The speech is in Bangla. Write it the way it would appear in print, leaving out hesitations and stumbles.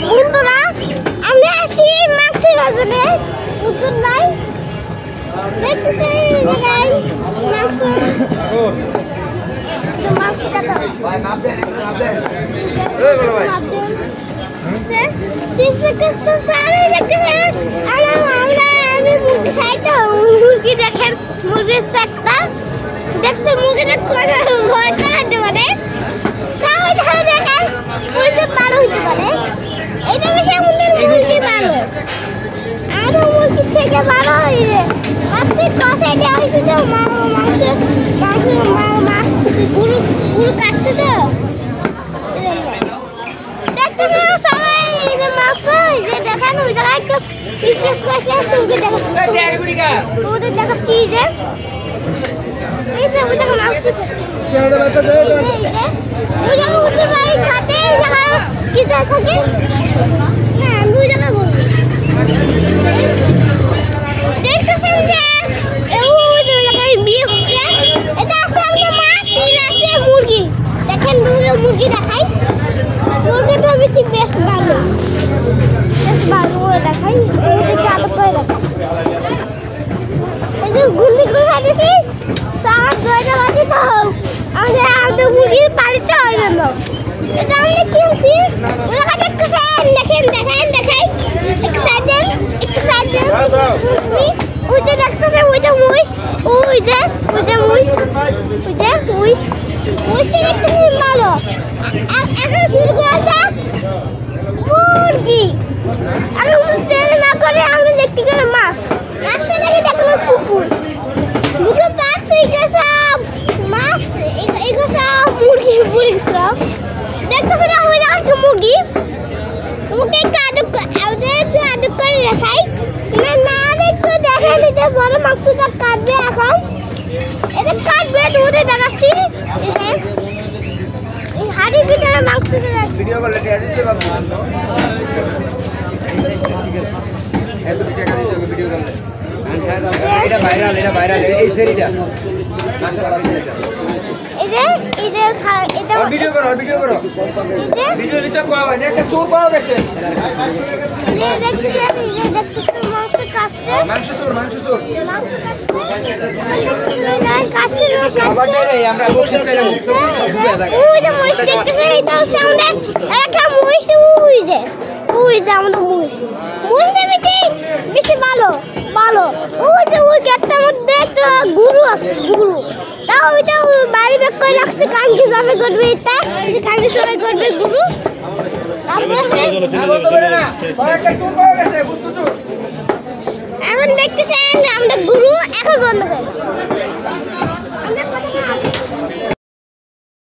বন্ধুরা আমরা আসি মাছের বাজারে প্রচুর নাই দেখতেছেন নাই মাছ মাছ কাটা ভাই মাপ দেন এই বলো ভাই সারে দেখতেছেন আমি মুরগি খাই তো মুরগি দেখেন মুরগির চাকটা দেখতে মুরগিটা কত ভয় করাতে পারে তাহলে দেখেন মুরগি পার হইতে পারে এটা বেশি আমাদের মুরগি ভালো আরো মুরগি থেকে ভালো হইছে আপনি কষে দেওয়া হয়েছে তো মাংস গুরু কাটছে তো দেখতে সবাই এই যে মাংস যে দেখেন ওই জায়গায় একটু পিস কষে সুন্দর দেখাচ্ছে ওদের দেখাচ্ছি যে এই যে ওই জায়গায় মাংস ওই জায়গায় উঠে ভাই খাতে এই জায়গায় কি থাকে না ওই জায়গায় বলবো দেখতেছেন যে ওই জায়গায় বিয়ে হচ্ছে এটা আছে আমাদের মাছ আছে মুরগি দেখেন মুরগি দেখাই মুরগিটা বেশি বেশ ভালো দেখাই মুরগিটা আলাদা করে রাখা এই যে গুন্ডিগুলো খাইতেছি সারা দইটা বাজে তো আমাদের মুরগির পানিতে হয়ে গেল এটা আমরা কিনছি ওই জায়গা দেখেন দেখাই একটু সাইড দেন ওই যে দেখতেছে ওইটা মুইস ওইটা মুইস দেখতেছি ভালো এখন শুরু করা যাক মুরগি আর তেল না করে আমরা দেখতে গেলে মাছটা দেখে দেখো পুকুর বুঝতে পারছি সব মাছ এগুলো সব মুরগি সব দেখতেছে না ওই জায়গা একটা মুরগি একটু আদর করে দেখাই না একটু দেখা নিতে বড় মাংসটা কাটবে এখন এটা কাটবে তোমাদের দেখাচ্ছি এই হাড়ির ভিতরে মাংসটা ভিডিও করলে টাকা দিতে বাবু এত টাকা দিতে হবে ভিডিও করলে এটা ভাইরাল এই সেরিটা এটা ভিডিও করো ভিডিও নিতে করা হয় একটা চোর পাওয়া গেছে মাংস চোর আমরা বসে চাইলে ওই যে মহিষ দেখতেছেন এটা হচ্ছে আমাদের একটা মহিষ ওই যে আমাদের মহিষটা বেশি ভালো ওই গেটটার মধ্যে একটা গুরু আছে তাও ওইটা বাড়ি বের করে রাখছে কানকে জবাই করবে এটা কানকে জবাই করবে গুরু এখন দেখতেছেন আমরা গুরু এখন বন্ধ করে